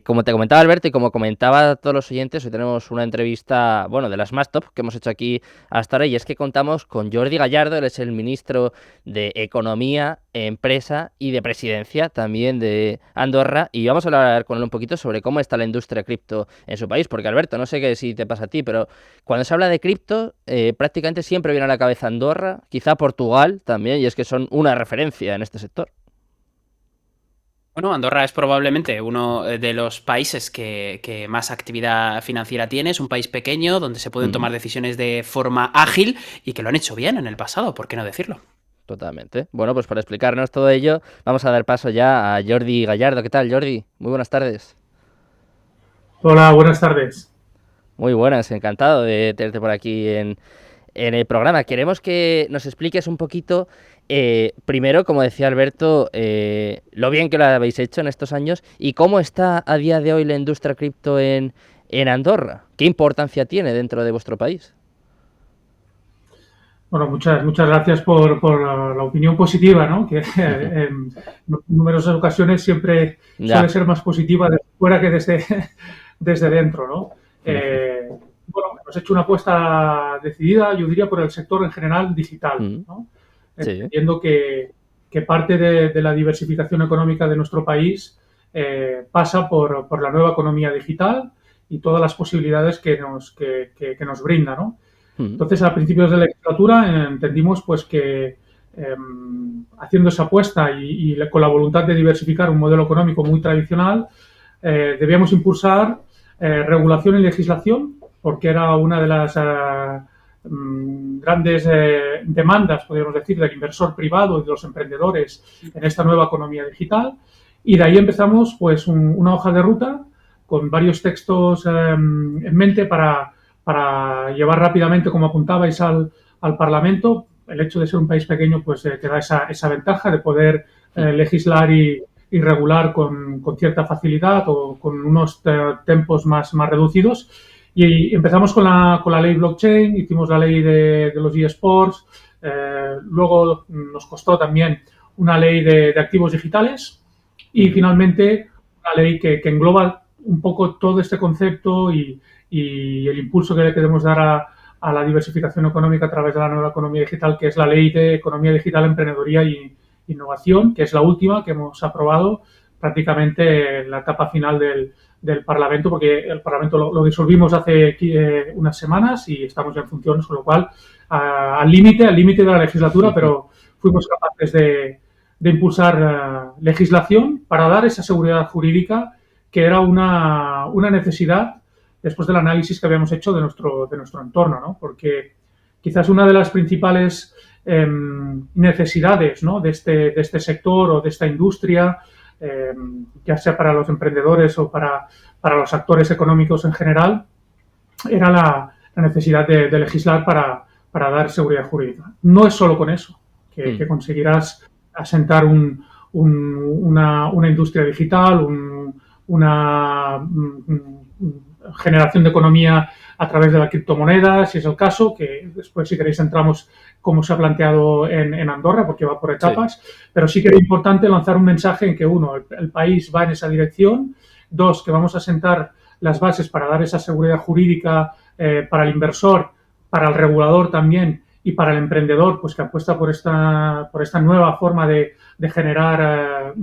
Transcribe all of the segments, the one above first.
Como te comentaba Alberto y como comentaba a todos los oyentes, hoy tenemos una entrevista, bueno, de las más top que hemos hecho aquí hasta ahora, y es que contamos con Jordi Gallardo. Él es el ministro de Economía, Empresa y de Presidencia también de Andorra, y vamos a hablar con él un poquito sobre cómo está la industria cripto en su país, porque Alberto, no sé qué si te pasa a ti, pero cuando se habla de cripto, prácticamente siempre viene a la cabeza Andorra, quizá Portugal también, y es que son una referencia en este sector. Bueno, Andorra es probablemente uno de los países que más actividad financiera tiene. Es un país pequeño donde se pueden Mm. tomar decisiones de forma ágil y que lo han hecho bien en el pasado, ¿por qué no decirlo? Totalmente. Bueno, pues para explicarnos todo ello, vamos a dar paso ya a Jordi Gallardo. ¿Qué tal, Jordi? Muy buenas tardes. Hola, buenas tardes. Muy buenas, encantado de tenerte por aquí en el programa. Queremos que nos expliques un poquito, primero, como decía Alberto, lo bien que lo habéis hecho en estos años y cómo está a día de hoy la industria cripto en Andorra. ¿Qué importancia tiene dentro de vuestro país? Bueno, muchas gracias por la opinión positiva, ¿no? Que en numerosas ocasiones siempre suele Ya. ser más positiva desde fuera que desde dentro, ¿no? Bueno, hemos hecho una apuesta decidida, yo diría, por el sector en general digital, ¿no? Sí. Entendiendo que parte de la diversificación económica de nuestro país pasa por la nueva economía digital y todas las posibilidades que nos brinda, ¿no? Entonces, a principios de legislatura entendimos pues que haciendo esa apuesta con la voluntad de diversificar un modelo económico muy tradicional, debíamos impulsar regulación y legislación, porque era una de las grandes demandas, podríamos decir, del inversor privado y de los emprendedores en esta nueva economía digital. Y de ahí empezamos pues una hoja de ruta con varios textos en mente para llevar rápidamente, como apuntabais, al Parlamento. El hecho de ser un país pequeño pues te da esa ventaja de poder legislar y regular con cierta facilidad o con unos tempos más reducidos. Y empezamos con la ley blockchain, hicimos la ley de los eSports, luego nos costó también una ley de activos digitales y finalmente una ley que engloba un poco todo este concepto y el impulso que le queremos dar a la diversificación económica a través de la nueva economía digital, que es la Ley de Economía Digital, Emprendedoría y Innovación, que es la última que hemos aprobado prácticamente en la etapa final del Parlamento, porque el Parlamento lo disolvimos hace unas semanas y estamos ya en funciones, con lo cual al límite de la legislatura, pero fuimos capaces de impulsar legislación para dar esa seguridad jurídica que era una necesidad después del análisis que habíamos hecho de nuestro entorno, ¿no? Porque quizás una de las principales necesidades, ¿no? de este sector o de esta industria, ya sea para los emprendedores o para los actores económicos en general, era la necesidad de legislar para dar seguridad jurídica. No es solo con eso que conseguirás asentar una industria digital, una generación de economía a través de la criptomoneda, si es el caso, que después, si queréis, entramos como se ha planteado en Andorra, porque va por etapas, sí. Pero sí que era importante lanzar un mensaje en que, uno, el país va en esa dirección, dos, que vamos a sentar las bases para dar esa seguridad jurídica para el inversor, para el regulador también y para el emprendedor, pues que apuesta por esta nueva forma de generar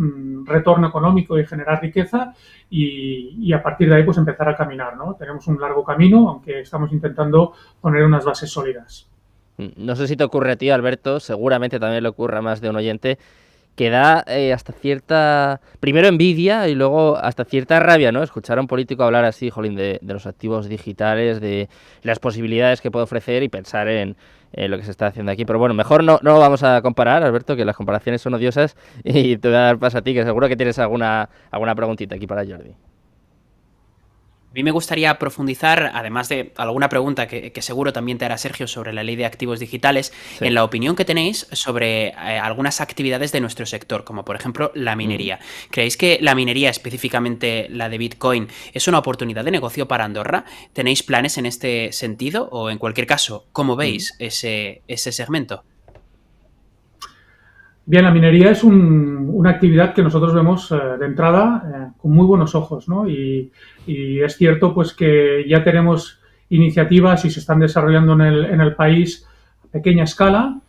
retorno económico y generar riqueza y a partir de ahí pues empezar a caminar, ¿no? Tenemos un largo camino, aunque estamos intentando poner unas bases sólidas. No sé si te ocurre a ti, Alberto, seguramente también le ocurre a más de un oyente, que da hasta cierta, primero envidia y luego hasta cierta rabia, ¿no? Escuchar a un político hablar así, jolín, de los activos digitales, de las posibilidades que puede ofrecer y pensar en lo que se está haciendo aquí. Pero bueno, mejor no vamos a comparar, Alberto, que las comparaciones son odiosas, y te voy a dar paso a ti, que seguro que tienes alguna preguntita aquí para Jordi. A mí me gustaría profundizar, además de alguna pregunta que seguro también te hará Sergio sobre la ley de activos digitales, sí, en la opinión que tenéis sobre algunas actividades de nuestro sector, como por ejemplo la minería. ¿Creéis que la minería, específicamente la de Bitcoin, es una oportunidad de negocio para Andorra? ¿Tenéis planes en este sentido? O en cualquier caso, ¿cómo veis ese segmento? Bien, la minería es una actividad que nosotros vemos de entrada con muy buenos ojos, ¿no? Y es cierto pues que ya tenemos iniciativas y se están desarrollando en el país a pequeña escala,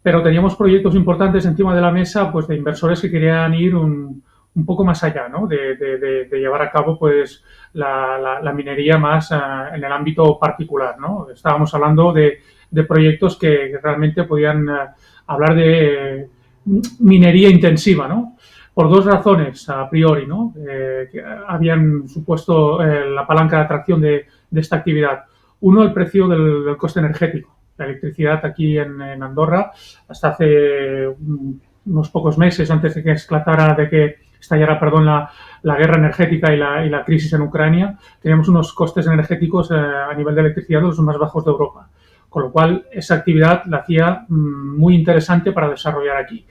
pero teníamos proyectos importantes encima de la mesa pues de inversores que querían ir un poco más allá, ¿no? De llevar a cabo pues la minería más en el ámbito particular, ¿no? Estábamos hablando de proyectos que realmente podían hablar de minería intensiva, ¿no? Por dos razones a priori, ¿no? Que habían supuesto la palanca de atracción de esta actividad. Uno, el precio del coste energético. La electricidad aquí en Andorra, hasta hace unos pocos meses, antes de que estallara, perdón, la guerra energética y la crisis en Ucrania, teníamos unos costes energéticos a nivel de electricidad los más bajos de Europa. Con lo cual, esa actividad la hacía muy interesante para desarrollar aquí.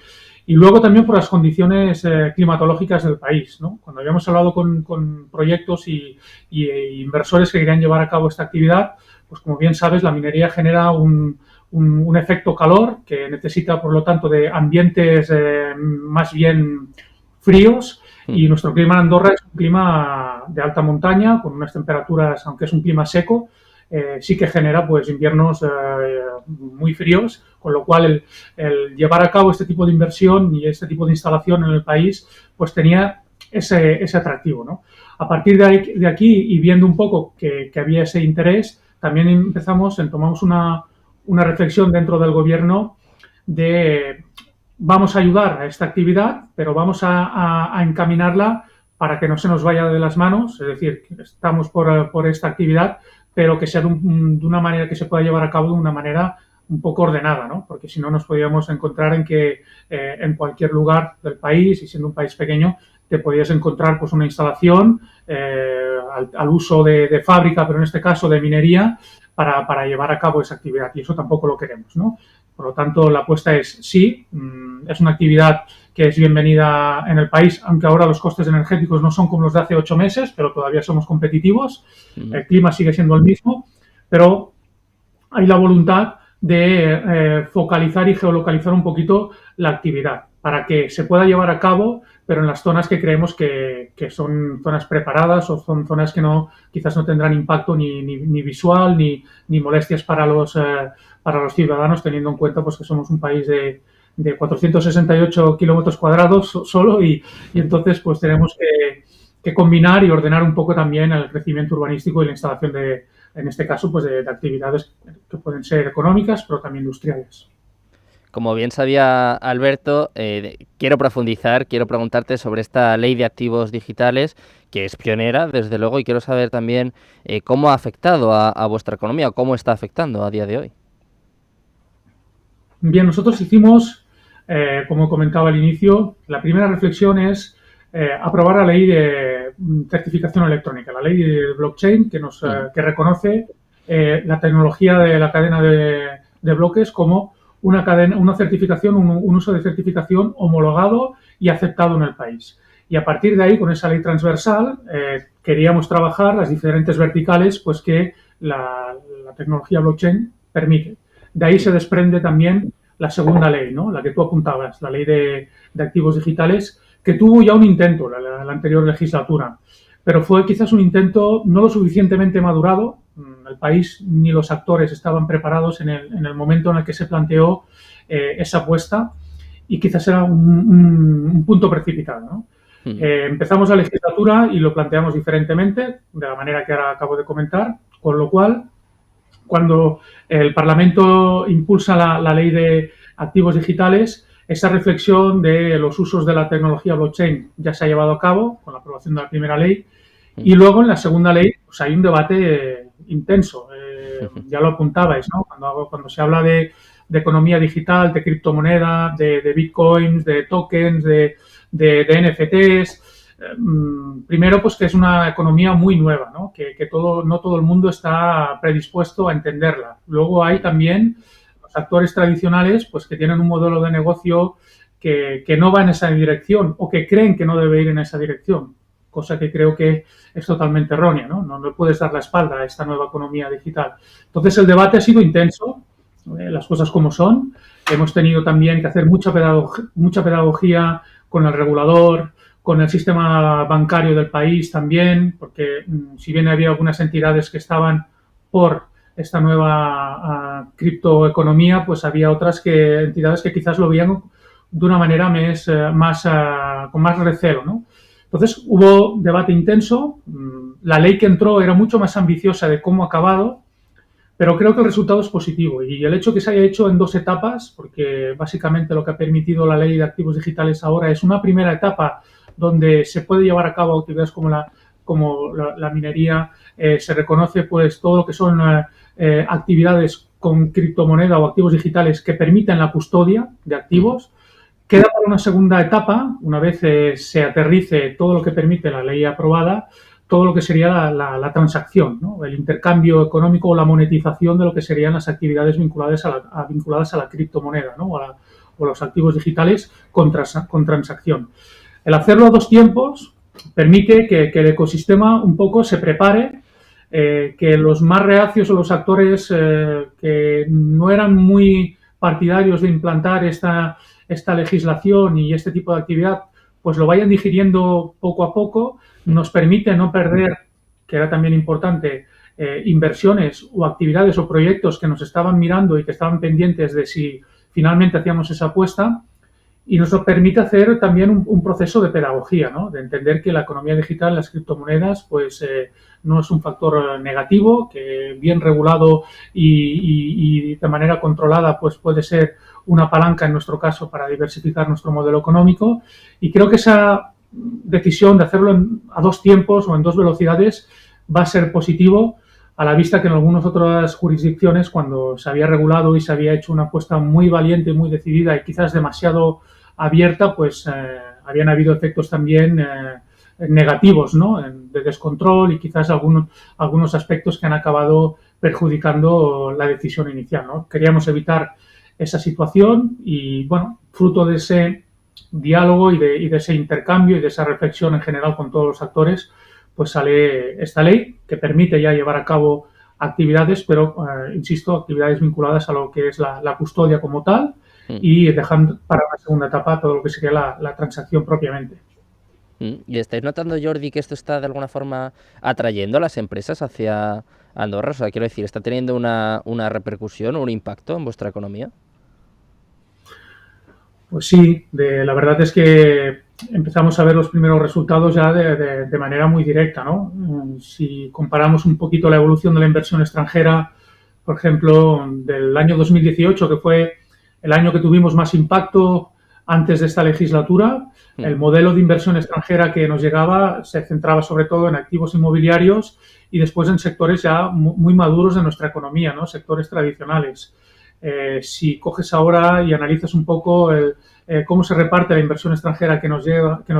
Y luego también por las condiciones climatológicas del país, ¿no? Cuando habíamos hablado con proyectos y inversores que querían llevar a cabo esta actividad, pues como bien sabes, la minería genera un efecto calor que necesita, por lo tanto, de ambientes más bien fríos, y nuestro clima en Andorra es un clima de alta montaña, con unas temperaturas, aunque es un clima seco, sí que genera pues inviernos muy fríos, con lo cual el llevar a cabo este tipo de inversión y este tipo de instalación en el país pues tenía ese atractivo, ¿no? A partir de aquí y viendo un poco que había ese interés, también tomamos una reflexión dentro del gobierno de vamos a ayudar a esta actividad, pero vamos a encaminarla para que no se nos vaya de las manos, es decir, estamos por esta actividad, pero que sea de una manera que se pueda llevar a cabo de una manera un poco ordenada, ¿no? Porque si no nos podríamos encontrar en que en cualquier lugar del país, y siendo un país pequeño, te podías encontrar pues una instalación al uso de fábrica, pero en este caso de minería, para llevar a cabo esa actividad, y eso tampoco lo queremos, ¿no? Por lo tanto, la apuesta es sí, es una actividad que es bienvenida en el país, aunque ahora los costes energéticos no son como los de hace 8 meses, pero todavía somos competitivos, el clima sigue siendo el mismo, pero hay la voluntad de focalizar y geolocalizar un poquito la actividad para que se pueda llevar a cabo, pero en las zonas que creemos que son zonas preparadas o son zonas que quizás no tendrán impacto ni visual ni molestias para los ciudadanos, teniendo en cuenta pues que somos un país de 468 kilómetros cuadrados solo y entonces pues tenemos que combinar y ordenar un poco también el crecimiento urbanístico y la instalación en este caso, pues de actividades que pueden ser económicas, pero también industriales. Como bien sabía Alberto, quiero preguntarte sobre esta ley de activos digitales, que es pionera, desde luego, y quiero saber también cómo ha afectado a vuestra economía, o cómo está afectando a día de hoy. Bien, nosotros hicimos, como comentaba al inicio, la primera reflexión es aprobar la ley de certificación electrónica, la ley de blockchain que reconoce la tecnología de la cadena de bloques como una certificación, un uso de certificación homologado y aceptado en el país. Y a partir de ahí, con esa ley transversal, queríamos trabajar las diferentes verticales pues que la tecnología blockchain permite. De ahí se desprende también la segunda ley, ¿no? La que tú apuntabas, la ley de activos digitales, que tuvo ya un intento la anterior legislatura, pero fue quizás un intento no lo suficientemente madurado. El país ni los actores estaban preparados en el momento en el que se planteó esa apuesta, y quizás era un punto precipitado, ¿no? Empezamos la legislatura y lo planteamos diferentemente, de la manera que ahora acabo de comentar, con lo cual, cuando el Parlamento impulsa la ley de activos digitales, esa reflexión de los usos de la tecnología blockchain ya se ha llevado a cabo con la aprobación de la primera ley, y luego en la segunda ley pues hay un debate intenso. Ya lo apuntabais, ¿no? Cuando se habla de economía digital, de criptomoneda, de bitcoins, de tokens, de NFTs, primero pues que es una economía muy nueva, ¿no? Que no todo el mundo está predispuesto a entenderla. Luego hay también los actores tradicionales pues que tienen un modelo de negocio que no va en esa dirección, o que creen que no debe ir en esa dirección, cosa que creo que es totalmente errónea, ¿no? No puedes dar la espalda a esta nueva economía digital. Entonces el debate ha sido intenso, las cosas como son, hemos tenido también que hacer mucha pedagogía con el regulador, con el sistema bancario del país también, porque si bien había algunas entidades que estaban por esta nueva criptoeconomía, pues había otras entidades que quizás lo veían de una manera con más recelo, ¿no? Entonces hubo debate intenso, la ley que entró era mucho más ambiciosa de cómo ha acabado, pero creo que el resultado es positivo y el hecho que se haya hecho en 2 etapas, porque básicamente lo que ha permitido la ley de activos digitales ahora es una primera etapa donde se puede llevar a cabo actividades como la minería, se reconoce pues todo lo que son actividades con criptomoneda o activos digitales que permiten la custodia de activos. Queda para una segunda etapa, una vez se aterrice todo lo que permite la ley aprobada, todo lo que sería la transacción, ¿no? El intercambio económico o la monetización de lo que serían las actividades vinculadas a la criptomoneda, ¿no? O los activos digitales con transacción. El hacerlo a 2 tiempos permite que el ecosistema un poco se prepare, que los más reacios o los actores que no eran muy partidarios de implantar esta legislación y este tipo de actividad, pues lo vayan digiriendo poco a poco, nos permite no perder, que era también importante, inversiones o actividades o proyectos que nos estaban mirando y que estaban pendientes de si finalmente hacíamos esa apuesta, y nos permite hacer también un proceso de pedagogía, ¿no? De entender que la economía digital, las criptomonedas, pues no es un factor negativo, que bien regulado y de manera controlada pues puede ser una palanca en nuestro caso para diversificar nuestro modelo económico, y creo que esa decisión de hacerlo a 2 tiempos o en 2 velocidades va a ser positivo, a la vista que en algunas otras jurisdicciones, cuando se había regulado y se había hecho una apuesta muy valiente, muy decidida y quizás demasiado abierta, pues habían habido efectos también negativos, ¿no? De descontrol y quizás algunos aspectos que han acabado perjudicando la decisión inicial, ¿no? Queríamos evitar esa situación y, bueno, fruto de ese diálogo y de ese intercambio y de esa reflexión en general con todos los actores, pues sale esta ley que permite ya llevar a cabo actividades, pero, insisto, actividades vinculadas a lo que es la custodia como tal y dejando para la segunda etapa todo lo que sería la transacción propiamente. ¿Y estáis notando, Jordi, que esto está de alguna forma atrayendo a las empresas hacia Andorra? O sea, quiero decir, ¿está teniendo una repercusión o un impacto en vuestra economía? Pues sí, la verdad es que empezamos a ver los primeros resultados ya de manera muy directa, ¿no? Si comparamos un poquito la evolución de la inversión extranjera, por ejemplo, del año 2018, que fue el año que tuvimos más impacto antes de esta legislatura, el modelo de inversión extranjera que nos llegaba se centraba sobre todo en activos inmobiliarios y después en sectores ya muy maduros de nuestra economía, ¿no? Sectores tradicionales. Si coges ahora y analizas un poco cómo se reparte la inversión extranjera que nos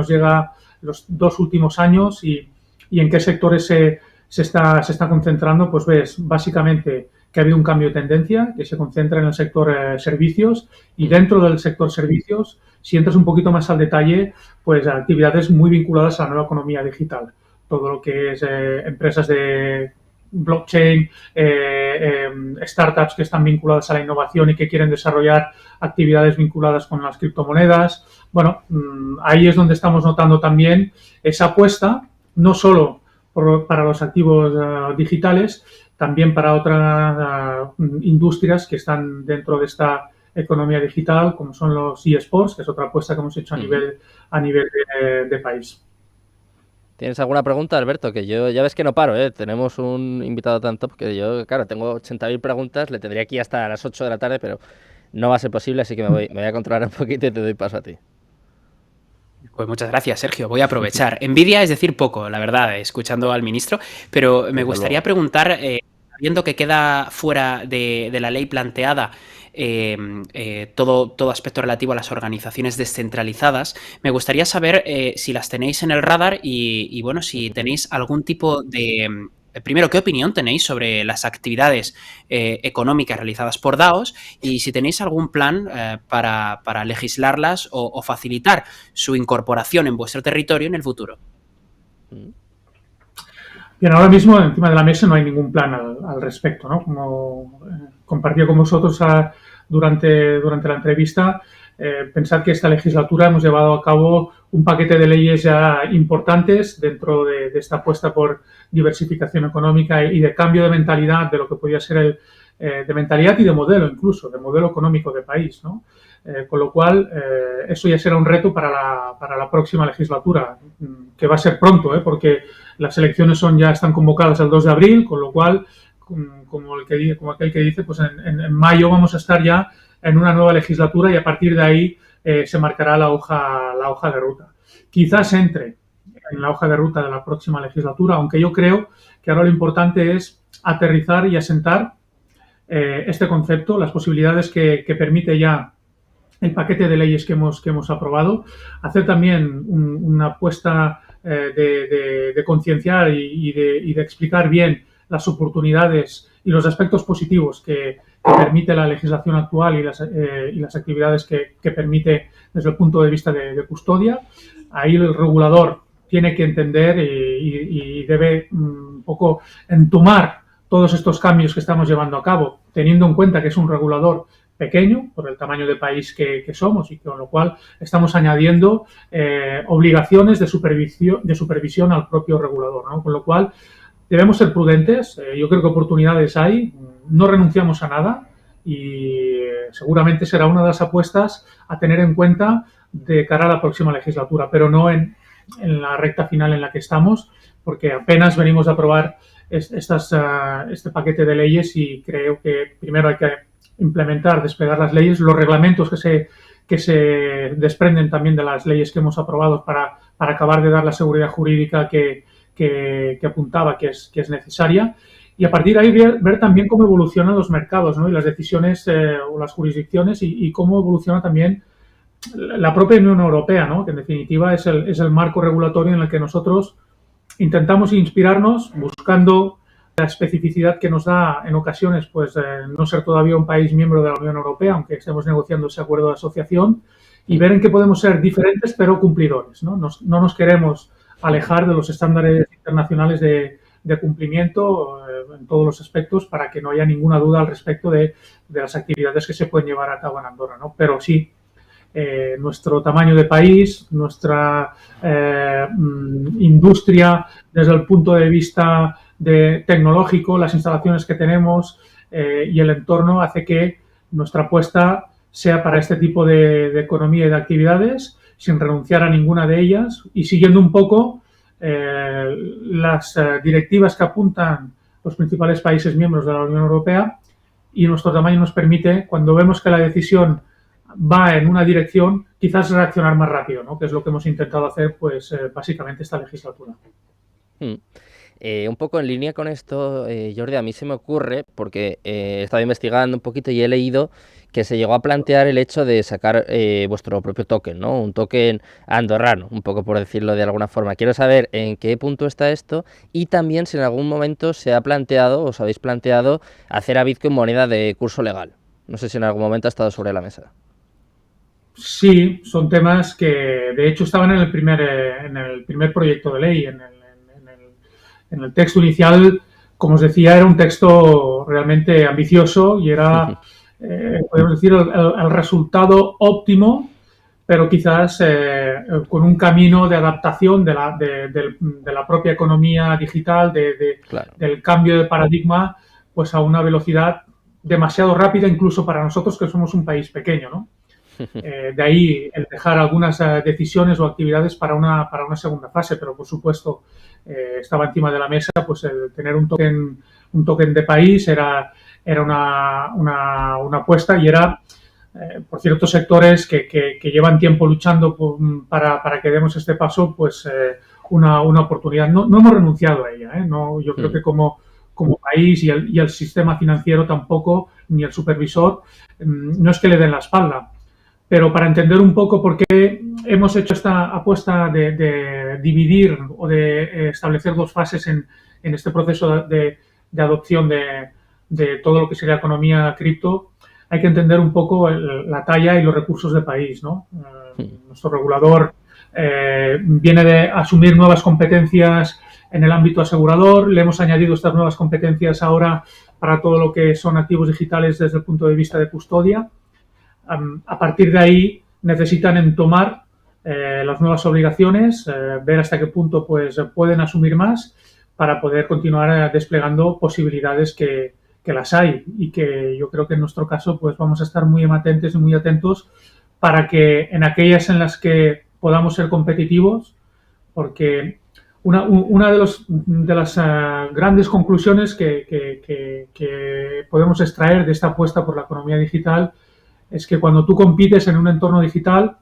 llega los 2 últimos años y en qué sectores se está concentrando, pues ves básicamente que ha habido un cambio de tendencia, que se concentra en el sector servicios, y dentro del sector servicios, si entras un poquito más al detalle, pues actividades muy vinculadas a la nueva economía digital. Todo lo que es empresas de blockchain, startups que están vinculadas a la innovación y que quieren desarrollar actividades vinculadas con las criptomonedas. Bueno, ahí es donde estamos notando también esa apuesta, no solo para los activos digitales, también para otras industrias que están dentro de esta economía digital, como son los eSports, que es otra apuesta que hemos hecho a nivel de país. ¿Tienes alguna pregunta, Alberto? Que yo ya ves que no paro, ¿eh? Tenemos un invitado tan top que yo, claro, tengo 80.000 preguntas, le tendría aquí hasta las 8 de la tarde, pero no va a ser posible, así que me voy a controlar un poquito y te doy paso a ti. Pues muchas gracias, Sergio. Voy a aprovechar. Envidia es decir poco, la verdad, escuchando al ministro, pero me gustaría preguntar, viendo que queda fuera de la ley planteada todo aspecto relativo a las organizaciones descentralizadas, me gustaría saber si las tenéis en el radar y bueno, si tenéis algún tipo de... Primero, ¿qué opinión tenéis sobre las actividades económicas realizadas por DAOs y si tenéis algún plan para legislarlas o facilitar su incorporación en vuestro territorio en el futuro? Bien, ahora mismo encima de la mesa no hay ningún plan al respecto, ¿no? Como compartió con vosotros durante la entrevista, pensad que esta legislatura hemos llevado a cabo un paquete de leyes ya importantes dentro de esta apuesta por diversificación económica y de cambio de mentalidad de lo que podía ser de mentalidad y de modelo incluso, de modelo económico de país, ¿no? Con lo cual, eso ya será un reto para la próxima legislatura, que va a ser pronto, porque las elecciones ya están convocadas el 2 de abril, con lo cual, como aquel que dice, pues en mayo vamos a estar ya en una nueva legislatura y a partir de ahí se marcará la hoja de ruta. Quizás entre en la hoja de ruta de la próxima legislatura, aunque yo creo que ahora lo importante es aterrizar y asentar este concepto, las posibilidades que permite ya el paquete de leyes que hemos aprobado, hacer también una apuesta de concienciar y de explicar bien las oportunidades y los aspectos positivos que permite la legislación actual y las actividades que permite desde el punto de vista de custodia. Ahí el regulador tiene que entender y debe un poco entumar todos estos cambios que estamos llevando a cabo, teniendo en cuenta que es un regulador pequeño por el tamaño de país que somos y con lo cual estamos añadiendo obligaciones de supervisión al propio regulador, ¿no? Con lo cual debemos ser prudentes, yo creo que oportunidades hay, no renunciamos a nada y seguramente será una de las apuestas a tener en cuenta de cara a la próxima legislatura, pero no en la recta final en la que estamos, porque apenas venimos a aprobar este paquete de leyes y creo que primero hay que implementar, desplegar las leyes, los reglamentos que se desprenden también de las leyes que hemos aprobado para acabar de dar la seguridad jurídica que apuntaba que es necesaria y a partir de ahí ver también cómo evolucionan los mercados, ¿no? Y las decisiones o las jurisdicciones y cómo evoluciona también la propia Unión Europea, ¿no? Que en definitiva es el marco regulatorio en el que nosotros intentamos inspirarnos buscando la especificidad que nos da en ocasiones pues no ser todavía un país miembro de la Unión Europea, aunque estemos negociando ese acuerdo de asociación, y ver en qué podemos ser diferentes pero cumplidores, ¿no? No nos queremos alejar de los estándares internacionales de cumplimiento en todos los aspectos para que no haya ninguna duda al respecto de las actividades que se pueden llevar a cabo en Andorra, ¿no? Pero sí, nuestro tamaño de país, nuestra industria desde el punto de vista tecnológico, las instalaciones que tenemos y el entorno hace que nuestra apuesta sea para este tipo de economía y de actividades sin renunciar a ninguna de ellas y siguiendo un poco las directivas que apuntan los principales países miembros de la Unión Europea y nuestro tamaño nos permite, cuando vemos que la decisión va en una dirección, quizás reaccionar más rápido, ¿no? Que es lo que hemos intentado hacer, pues básicamente esta legislatura. Un poco en línea con esto, Jordi, a mí se me ocurre, porque he estado investigando un poquito y he leído que se llegó a plantear el hecho de sacar vuestro propio token, ¿no? Un token andorrano, un poco por decirlo de alguna forma. Quiero saber en qué punto está esto y también si en algún momento se ha planteado, os habéis planteado, hacer a Bitcoin moneda de curso legal. No sé si en algún momento ha estado sobre la mesa. Sí, son temas que de hecho estaban en el primer proyecto de ley, en el texto inicial, como os decía, era un texto realmente ambicioso y era, podemos decir, el resultado óptimo, pero quizás con un camino de adaptación de la propia economía digital, Claro. del cambio de paradigma, pues a una velocidad demasiado rápida incluso para nosotros que somos un país pequeño, ¿no? De ahí el dejar algunas decisiones o actividades para una segunda fase, pero por supuesto estaba encima de la mesa pues el tener un token de país era una apuesta y era por ciertos sectores que llevan tiempo luchando para que demos este paso, pues una oportunidad. No hemos renunciado a ella, No, yo creo que como país y el sistema financiero tampoco, ni el supervisor, no es que le den la espalda. Pero para entender un poco por qué hemos hecho esta apuesta de dividir o de establecer dos fases en este proceso de adopción de todo lo que sería economía cripto, hay que entender un poco la talla y los recursos del país, ¿no? Nuestro regulador viene de asumir nuevas competencias en el ámbito asegurador. Le hemos añadido estas nuevas competencias ahora para todo lo que son activos digitales desde el punto de vista de custodia. A partir de ahí necesitan entomar las nuevas obligaciones, ver hasta qué punto pues pueden asumir más para poder continuar desplegando posibilidades que las hay, y que yo creo que en nuestro caso pues vamos a estar muy atentos y muy atentos para que en aquellas en las que podamos ser competitivos, porque una de las grandes conclusiones que podemos extraer de esta apuesta por la economía digital es que cuando tú compites en un entorno digital,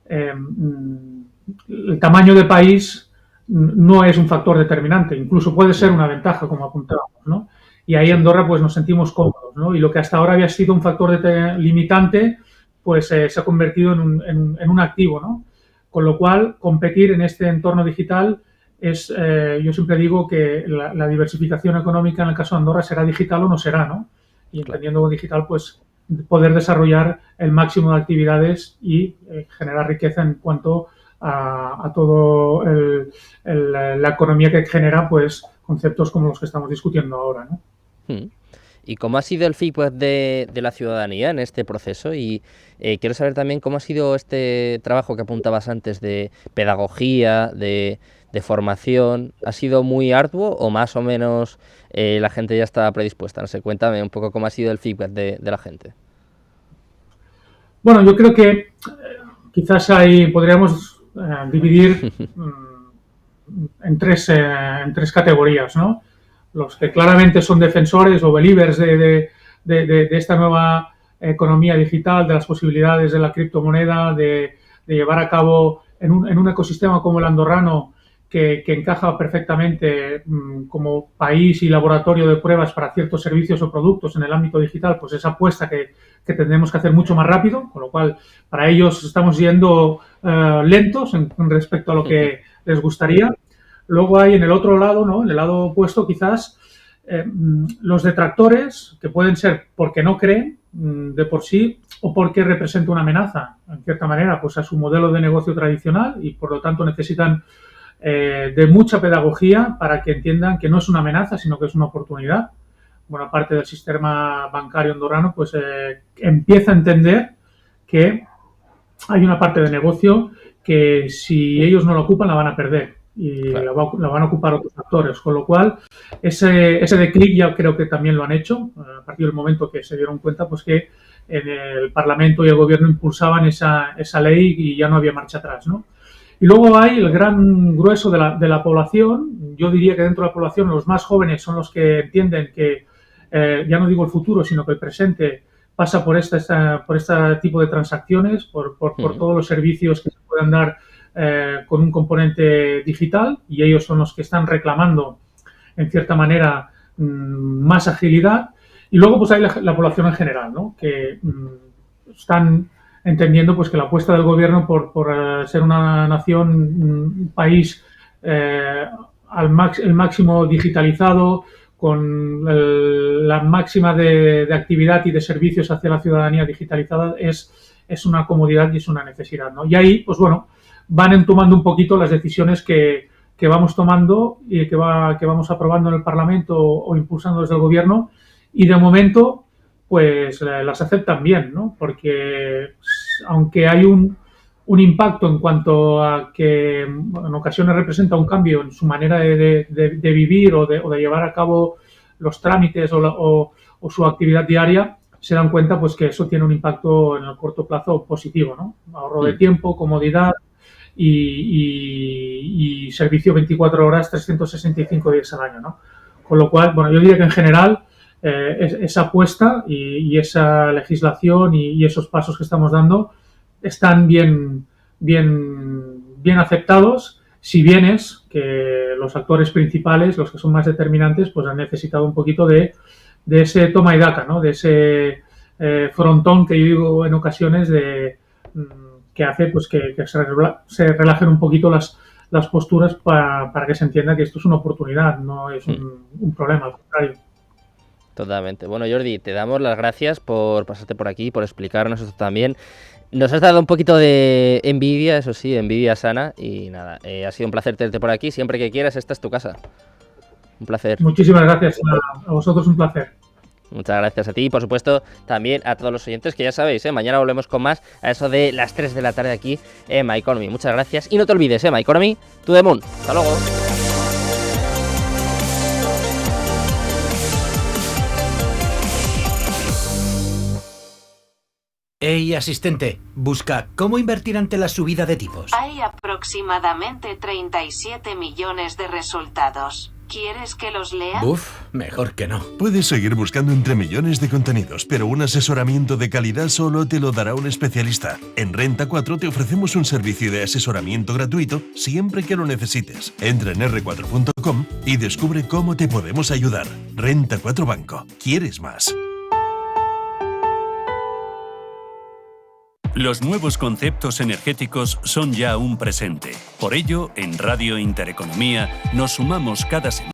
el tamaño de país no es un factor determinante, incluso puede ser una ventaja, como apuntábamos, ¿no? Y ahí en Andorra pues nos sentimos cómodos, ¿no? Y lo que hasta ahora había sido un factor limitante, pues se ha convertido en un activo, ¿no? Con lo cual, competir en este entorno digital es, yo siempre digo que la diversificación económica en el caso de Andorra será digital o no será, ¿no? Y entendiendo digital, pues poder desarrollar el máximo de actividades y generar riqueza en cuanto a todo la economía que genera, pues conceptos como los que estamos discutiendo ahora, ¿no? ¿Y cómo ha sido el feedback de la ciudadanía en este proceso? Y quiero saber también cómo ha sido este trabajo que apuntabas antes de pedagogía, de formación. ¿Ha sido muy arduo o más o menos la gente ya estaba predispuesta? No sé, cuéntame un poco cómo ha sido el feedback de la gente. Bueno, yo creo que quizás podríamos dividir en tres categorías, ¿no? Los que claramente son defensores o believers de esta nueva economía digital, de las posibilidades de la criptomoneda, de llevar a cabo en un ecosistema como el andorrano, que encaja perfectamente como país y laboratorio de pruebas para ciertos servicios o productos en el ámbito digital, pues esa apuesta que tendremos que hacer mucho más rápido, con lo cual para ellos estamos yendo lentos en respecto a lo que les gustaría. Luego hay en el otro lado, ¿no? En el lado opuesto quizás, los detractores, que pueden ser porque no creen de por sí o porque representa una amenaza, en cierta manera, pues a su modelo de negocio tradicional, y por lo tanto necesitan de mucha pedagogía para que entiendan que no es una amenaza, sino que es una oportunidad. Buena parte del sistema bancario andorrano pues empieza a entender que hay una parte de negocio que si ellos no la ocupan la van a perder y la van a ocupar otros actores, con lo cual ese de clic ya creo que también lo han hecho a partir del momento que se dieron cuenta pues que en el Parlamento y el Gobierno impulsaban esa ley y ya no había marcha atrás, ¿no? Y luego hay el gran grueso de la población. Yo diría que dentro de la población los más jóvenes son los que entienden que ya no digo el futuro, sino que el presente pasa por este tipo de transacciones, por todos los servicios que se puedan dar con un componente digital, y ellos son los que están reclamando, en cierta manera, más agilidad. Y luego pues hay la población en general, ¿no? Que están entendiendo pues que la apuesta del gobierno por ser una nación, un país el máximo digitalizado, con la máxima de actividad y de servicios hacia la ciudadanía digitalizada, es una comodidad y es una necesidad, ¿no? Y ahí, pues bueno, van entomando un poquito las decisiones que vamos tomando y que vamos aprobando en el Parlamento o impulsando desde el Gobierno, y de momento pues las aceptan bien, ¿no? Porque aunque hay un impacto en cuanto a que en ocasiones representa un cambio en su manera de vivir o de llevar a cabo los trámites o su actividad diaria, se dan cuenta pues que eso tiene un impacto en el corto plazo positivo, ¿no? Ahorro de tiempo, comodidad y servicio 24 horas, 365 días al año, ¿no? Con lo cual, bueno, yo diría que en general esa apuesta y esa legislación y esos pasos que estamos dando están bien aceptados, si bien es que los actores principales, los que son más determinantes, pues han necesitado un poquito de ese toma y daca, ¿no? De ese frontón que yo digo en ocasiones que hace pues que se relajen un poquito las posturas para que se entienda que esto es una oportunidad, no es un problema, al contrario. Totalmente. Bueno, Jordi, te damos las gracias por pasarte por aquí, por explicarnos esto también. Nos has dado un poquito de envidia, eso sí, envidia sana. Y nada, ha sido un placer tenerte por aquí. Siempre que quieras, esta es tu casa. Un placer. Muchísimas gracias a vosotros, un placer. Muchas gracias a ti y por supuesto también a todos los oyentes que ya sabéis, mañana volvemos con más a eso de las 3 de la tarde aquí en My Economy. Muchas gracias y no te olvides, My Economy to the moon. Hasta luego. Hey, asistente, busca cómo invertir ante la subida de tipos. Hay aproximadamente 37 millones de resultados. ¿Quieres que los lea? Uf, mejor que no. Puedes seguir buscando entre millones de contenidos, pero un asesoramiento de calidad solo te lo dará un especialista. En Renta 4 te ofrecemos un servicio de asesoramiento gratuito siempre que lo necesites. Entra en r4.com y descubre cómo te podemos ayudar. Renta 4 Banco. ¿Quieres más? Los nuevos conceptos energéticos son ya un presente. Por ello, en Radio Intereconomía nos sumamos cada semana